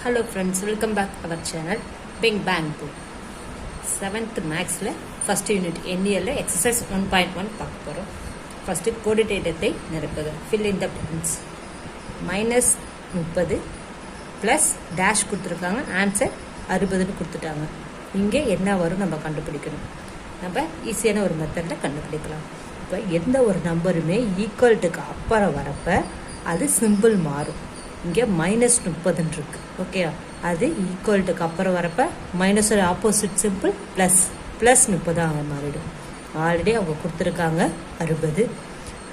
Hello friends, welcome back to our channel Big Bang Book 7th Maths first unit NEL exercise 1.1 பார்க்க போறோம். First quantitative நிரப்புக. Fill in the blanks. -30 plus dash கொடுத்திருக்காங்க. Answer 60 னு கொடுத்துட்டாங்க. இங்க என்ன வரும் நம்ம கண்டுபிடிக்கணும். நம்ம ஈஸியான ஒரு மெத்தட்ல கண்டுபிடிக்கலாம். இப்போ எந்த ஒரு நம்பருமே ஈக்குவல் டுக்கு அப்புறம் வரப்ப அது சிம்பிள் மாறும். இங்கே -30 இருக்கு. ஓகே, அது ஈக்குவல் டுக்கு அப்புறம் வரப்ப மைனஸோட ஆப்போசிட் சிம்பிள் ப்ளஸ் 30 அவங்க மாறிடும். ஆல்ரெடி அவங்க கொடுத்துருக்காங்க 60.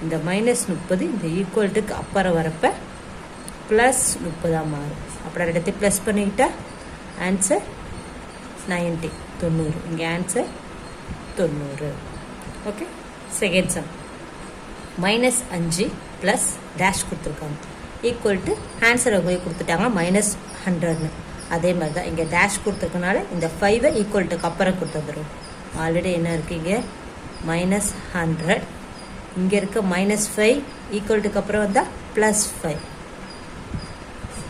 இந்த -30 இந்த ஈக்குவல் டுக்கு அப்புறம் வரப்ப +30 மாறும். அப்புறம் இடத்தை ப்ளஸ் பண்ணிக்கிட்டா ஆன்சர் 90. இங்கே answer 90. Okay, second sum -5 plus dash கொடுத்துருக்காங்க. ஈக்குவல் டு ஆன்சர் அவங்க கொடுத்துட்டாங்க -100ன்னு. அதே மாதிரி தான் இங்கே டேஷ் கொடுத்துருக்கனால இந்த 5 ஈக்குவல் டுக்கு அப்புறம் கொடுத்துருவோம். ஆல்ரெடி என்ன இருக்குது இங்கே -100, இங்கே இருக்க -5 ஈக்குவல் டுக்கு அப்புறம் வந்தால் +5.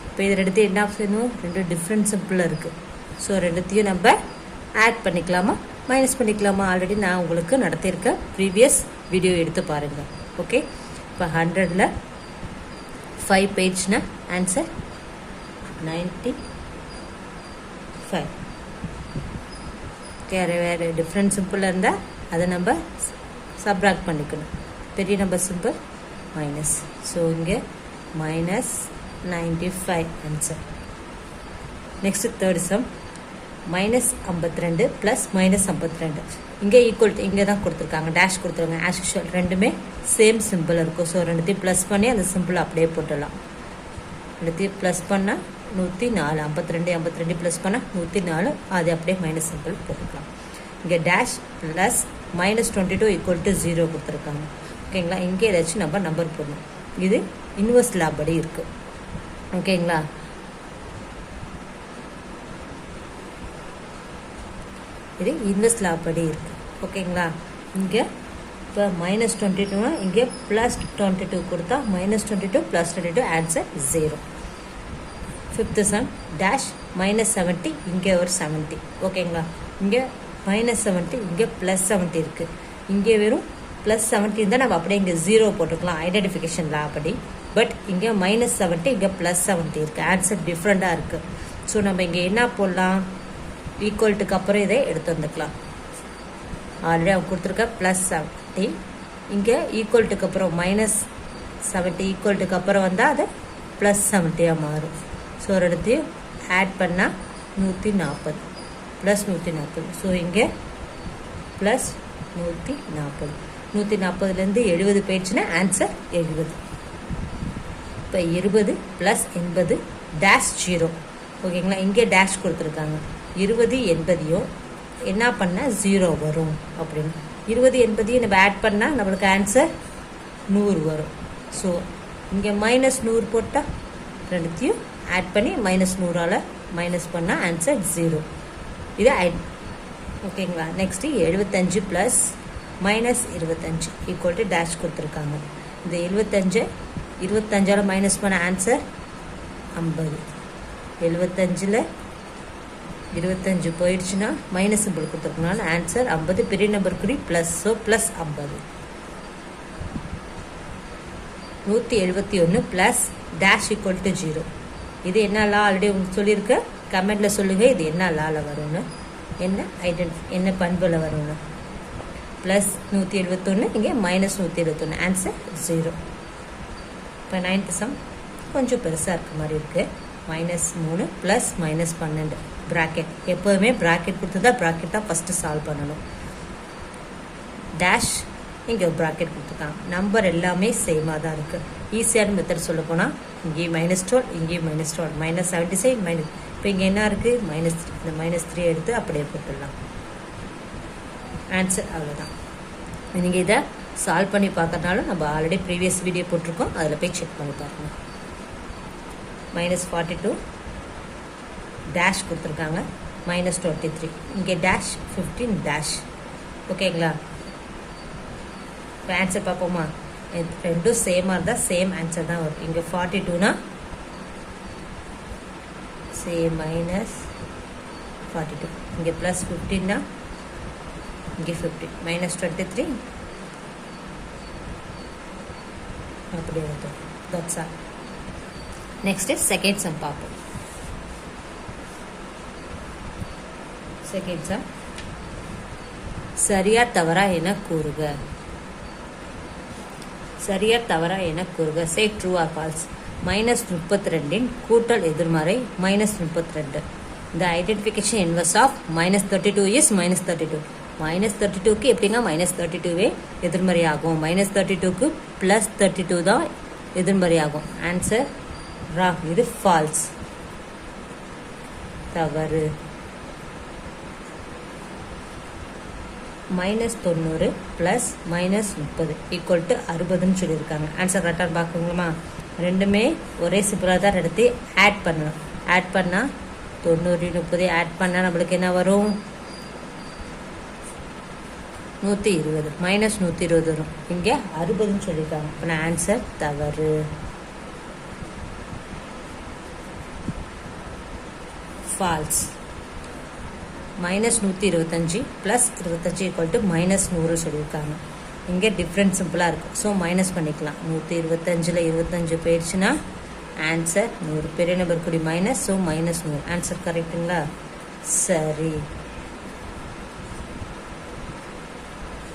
இப்போ இது ரெண்டுத்தையும் என்ன செய்யணும், ரெண்டு டிஃப்ரெண்ட் சிம்பிளாக இருக்குது. ஸோ ரெண்டுத்தையும் நம்ம ஆட் பண்ணிக்கலாமா மைனஸ் பண்ணிக்கலாமா? ஆல்ரெடி நான் உங்களுக்கு நடத்தியிருக்கேன், ப்ரீவியஸ் வீடியோ எடுத்து பாருங்கள். ஓகே, இப்போ 100ல் 5 பேஜ்னா ஆன்சர் 95. வேறு டிஃப்ரெண்ட் சிம்பிளாக இருந்தால் அதை நம்ம சப்ராக்ட் பண்ணிக்கணும். பெரிய நம்பர் சிம்பிள் மைனஸ். ஸோ இங்கே -95 answer. Next third sum -52 plus -52. இங்கே ஈக்குவல் இங்கே தான் கொடுத்துருக்காங்க, டேஷ் கொடுத்துருக்காங்க. ஆஸ் யூஷுவல் ரெண்டுமே சேம் சிம்பிள் இருக்கும். ஸோ ரெண்டுத்தையும் ப்ளஸ் பண்ணி அந்த சிம்பிள் அப்படியே போட்டுடலாம். ரெண்டுத்தையும் ப்ளஸ் பண்ணால் 104. 52 ப்ளஸ் பண்ணால் 104. அது அப்படியே மைனஸ் சிம்பிள் போட்டுக்கலாம். இங்கே டேஷ் ப்ளஸ் -22 ஈக்குவல் டு 0 கொடுத்துருக்காங்க. ஓகேங்களா, இங்கே ஏதாச்சும் நம்ம நம்பர் போடணும். இது இன்வெர்ஸ் லா படி இருக்குது. ஓகேங்களா, இது இன்வெர்ஸ் லா படி இருக்குது. ஓகேங்களா, இங்கே இப்போ -22 இங்கே +22 கொடுத்தா -22 +22 ஆன்சர் 0. ஃபிஃப்த்து சம் டேஷ் -70 இங்கே ஒரு 70. ஓகேங்களா, இங்கே -70 இங்கே +70 இருக்குது. இங்கே வெறும் +70 இருந்தால் நம்ம அப்படியே இங்கே 0 போட்டுக்கலாம் ஐடென்டிஃபிகேஷன் லா படி. பட் இங்கே -70 இங்கே +70 இருக்குது. ஆன்சர் டிஃப்ரெண்ட்டாக இருக்குது. ஸோ நம்ம இங்கே என்ன போடலாம், ஈக்குவல் டுக்கு அப்புறம் இதை எடுத்து வந்துக்கலாம். ஆல்ரெடி அவங்க கொடுத்துருக்க +70, இங்கே ஈக்குவல் டுக்கு அப்புறம் -70 ஈக்குவல் டுக்கு அப்புறம் வந்தால் அது +70 மாறும். ஸோ ஒரு இடத்தையும் ஆட் பண்ணால் 140 +140. ஸோ இங்கே +140. 140லேருந்து 70 போயிடுச்சுன்னா ஆன்சர் 70. இப்போ 20 + 80 டேஷ் 0. ஓகேங்களா, இங்கே டேஷ் கொடுத்துருக்காங்க. 20 80யும் என்ன பண்ணால் 0 வரும். அப்படின்னு 20 80யும் நம்ம ஆட் பண்ணால் நம்மளுக்கு ஆன்சர் 100 வரும். ஸோ இங்கே -100 போட்டால் ரெண்டுத்தையும் ஆட் பண்ணி -100ஆல் மைனஸ் பண்ணால் ஆன்சர் 0. இது ஓகேங்களா. Next 75 plus -25 equal to dash கொடுத்துருக்காங்க. இந்த 25ஆல் மைனஸ் பண்ண ஆன்சர் 50. 75ல் 25 போயிடுச்சுன்னா மைனஸ் சிம்பிள் கொடுத்துருக்கனால ஆன்சர் 50. பெரிய நம்பர் குறி plus, so +50. 171 plus dash equal to 0. இது என்ன லா ஆல்ரெடி உங்களுக்கு சொல்லியிருக்க, கமெண்ட்ல சொல்லுங்கள் இது என்ன லாவில் வரும்னு, என்ன பண்பில் வரும்னு. +171 இங்கே -121 ஆன்சர் 0. இப்போ 9th சம் கொஞ்சம் பெருசாக இருக்க மாதிரி இருக்குது. -3 ப்ளஸ் -12 ப்ராக்கெட். எப்போதுமே ப்ராக்கெட் கொடுத்துருந்தா ப்ராக்கெட் தான் ஃபஸ்ட்டு சால்வ் பண்ணணும். டேஷ் இங்கே ப்ராக்கெட் கொடுத்துருக்காங்க. நம்பர் எல்லாமே சேமாக தான் இருக்குது. ஈஸியான மெத்தட் சொல்ல போனால் இங்கேயும் -12 இங்கேயும் -12 -76 இப்போ இங்கே என்ன இருக்குது இந்த -3 எடுத்து அப்படியே போட்டுடலாம். ஆன்சர் அவ்வளோதான். நீங்கள் இதை சால்வ் பண்ணி பார்க்கறதுனாலும் நம்ம ஆல்ரெடி ப்ரீவியஸ் வீடியோ போட்டிருக்கோம், அதில் போய் செக் பண்ணி பாருங்கள். -42 டேஷ் கொடுத்துருக்காங்க. -23 இங்கே டேஷ் 15 டேஷ். ஓகேங்களா, இப்போ ஆன்சர் பார்ப்போமா? ரெண்டும் சேமாக இருந்தால் சேம் ஆன்சர் தான் வரும். இங்கே 42னா say minus 42. இங்கே plus 15 இங்கே 15 minus 23 அப்படியே இருக்கும். That's all. Next is second sum பார்ப்போம். Second sum சரியா தவறா என கூறுக. சரியா தவறா என கூறுக. Say true or false. -32 கூட்டல் எதிர்மறை -32. The identification inverse of -32 is -32. -32க்கு எப்படிங்க -32வே எதிர்மறை ஆகும். -32க்கு +32 தான் எதிர்மறை ஆகும். Answer wrong. இது ஃபால்ஸ், தவறு. -90 + -30 = 60ன்னு சொல்லியிருக்காங்க. ஆன்சர் கரெக்டாக பார்க்குங்களா? ரெண்டுமே ஒரே சிம்பிளாக தான் எடுத்து ஆட் பண்ணணும். ஆட் பண்ணால் 90 30 ஆட் பண்ணால் நம்மளுக்கு என்ன வரும்? 120 -120 வரும். இங்கே 60ன்னு சொல்லியிருக்காங்க. இப்போ நான் ஆன்சர் தவறு, ஃபால்ஸ். -125 + 25 = -100 சொல்லியிருக்காங்க. இங்கே டிஃப்ரெண்ட் சிம்பிளாக இருக்கும். ஸோ மைனஸ் பண்ணிக்கலாம். 125ல் 25 போயிடுச்சுன்னா ஆன்சர் 100. பெரிய நம்பர் கூடி மைனஸ், ஸோ -100. ஆன்சர் கரெக்டுங்களா? சரி,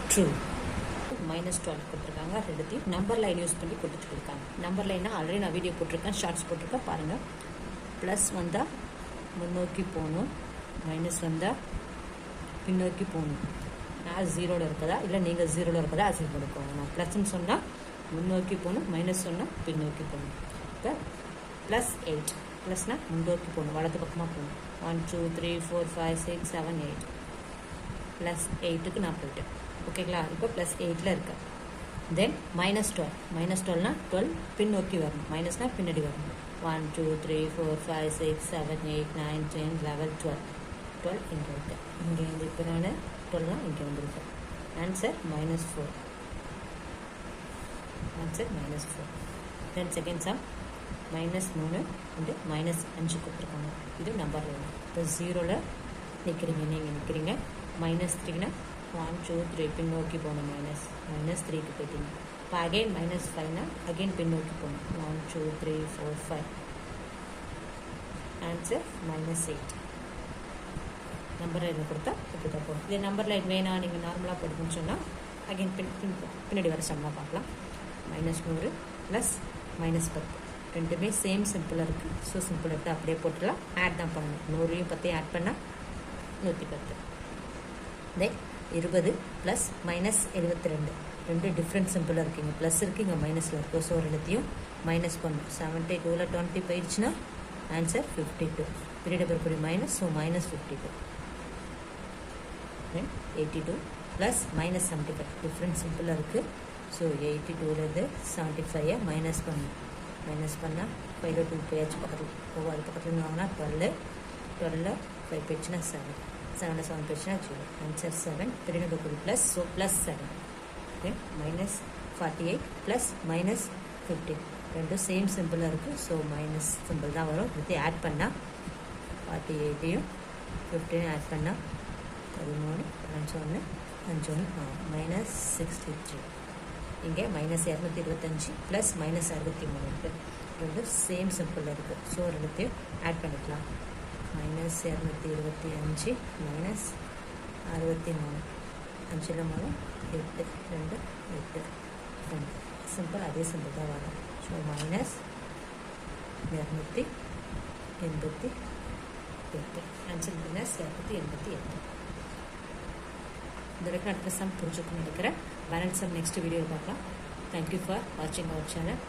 ட்ரூ. -12 கொடுத்துருக்காங்க. ரெண்டுத்தையும் நம்பர் லைன் யூஸ் பண்ணி கொடுத்துருக்காங்க. நம்பர் லைனாக ஆல்ரெடி நான் வீடியோ போட்டிருக்கேன், ஷார்ட்ஸ் போட்டிருக்கேன், பாருங்கள். ப்ளஸ் வந்தால் முன்னோக்கி போகணும், மைனஸ் வந்தால் பின்னோக்கி போகணும். நான் 0ல் இருக்கதா இல்லை நீங்கள் 0ல் இருக்கதா அசைன் பண்ணிக்கோங்க. நான் ப்ளஸ்ன்னு சொன்னால் முன்னோக்கி போகணும், மைனஸ் சொன்னால் பின்னோக்கி போகணும். இப்போ +8 ப்ளஸ்னால் முன்னோக்கி போகணும், வலது பக்கமாக போகணும். 1 2 3 4 5 6 7 8 +8க்கு நான் போயிட்டேன். ஓகேங்களா? இப்போ +8ல் இருக்கேன். தென் -12 -12னா 12 பின்னோக்கி வரணும், மைனஸ்னால் பின்னாடி வரணும். 1 2 3 4 5 6 7 8 9 10 11 12 இங்கே இருக்கேன். இங்கே வந்து இப்போ நான் 12 இங்கே வந்துருக்கேன். Answer -4. Answer -4. Then second sum -3 and -5 கொடுத்துருக்காங்க. இது நம்பர் லைன். இப்போ 0ல் நிற்கிறீங்க, நீங்கள் நிற்கிறீங்க. -3னா 1 2 3 பின்னோக்கி போகணும், -3க்கு போயிட்டீங்க. இப்போ அகெயின் -5னா அகெயின் பின்னோக்கி போகணும். 1 2 3 4 5. ஆன்சர் -8. நம்பர் லைன் கொடுத்தா இப்படி தான் போகும். இதே நம்பர் லைன் வேணாம், நீங்கள் நார்மலாக போடுங்கன்னு சொன்னால் அகெயின் பின்னாடி வர சம்மாக பார்க்கலாம். -100 ப்ளஸ் -10 ரெண்டுமே சேம் சிம்பிளாக இருக்குது. ஸோ சிம்பிள் எடுத்து அப்படியே போட்டுடலாம். ஆட் தான் பண்ணணும். 100யும் 10யும் ஆட் பண்ணால் 110. தென் 20 ப்ளஸ் -72 ரெண்டு டிஃப்ரெண்ட் சிம்பிளாக இருக்குது. இங்கே ப்ளஸ் இருக்குது, இங்கே மைனஸில் இருக்குது. ஸோ ரெண்டுத்தையும் மைனஸ் பண்ணணும். 72ல் 20 போயிடுச்சுன்னா ஆன்சர் 52. பீரியட் நம்பர் கூடி மைனஸ், ஸோ -52. தென் 82 ப்ளஸ் -75 டிஃப்ரெண்ட் சிம்பிளாக இருக்குது. ஸோ 82லேருந்து 75 மைனஸ் பண்ணணும். மைனஸ் பண்ணால் 5 2 போயாச்சு பக்கத்தில் போகும். அது பக்கத்தில் வாங்கினா 12 5 போயிடுச்சுன்னா 7 7 7 போயிடுச்சுன்னா 0. ஆன்சர் 7. பீரியட் நம்பர் கூடி ப்ளஸ், ஸோ +7. தென் -48 ப்ளஸ் -15 ரெண்டும் சேம் சிம்பிளாக இருக்குது. ஸோ மைனஸ் சிம்பிள் தான் வரும். இதை ஆட் பண்ணால் 48யும் 15 ஆட் பண்ணால் 13 5 1 -63. இங்கே -225 ப்ளஸ் -63 இருக்குது. ரெண்டும் சேம் சிம்பிளில் இருக்குது. ஸோ ரெண்டுத்தையும் ஆட் பண்ணிக்கலாம். -225 -64 5 மூலம் 8 2 8 2 சிம்பிள். அதே சிம்பிள் தான் வரும். ஸோ -288. ஆன்சர் -288. இந்த வரைக்கும் அடுத்த சம் புரிஞ்சுக்கணும்னு நினைக்கிறேன். பேலன்ஸ் சம் நெக்ஸ்ட் வீடியோ பார்க்கலாம். தேங்க்யூ ஃபார் வாட்சிங் அவர் சேனல்.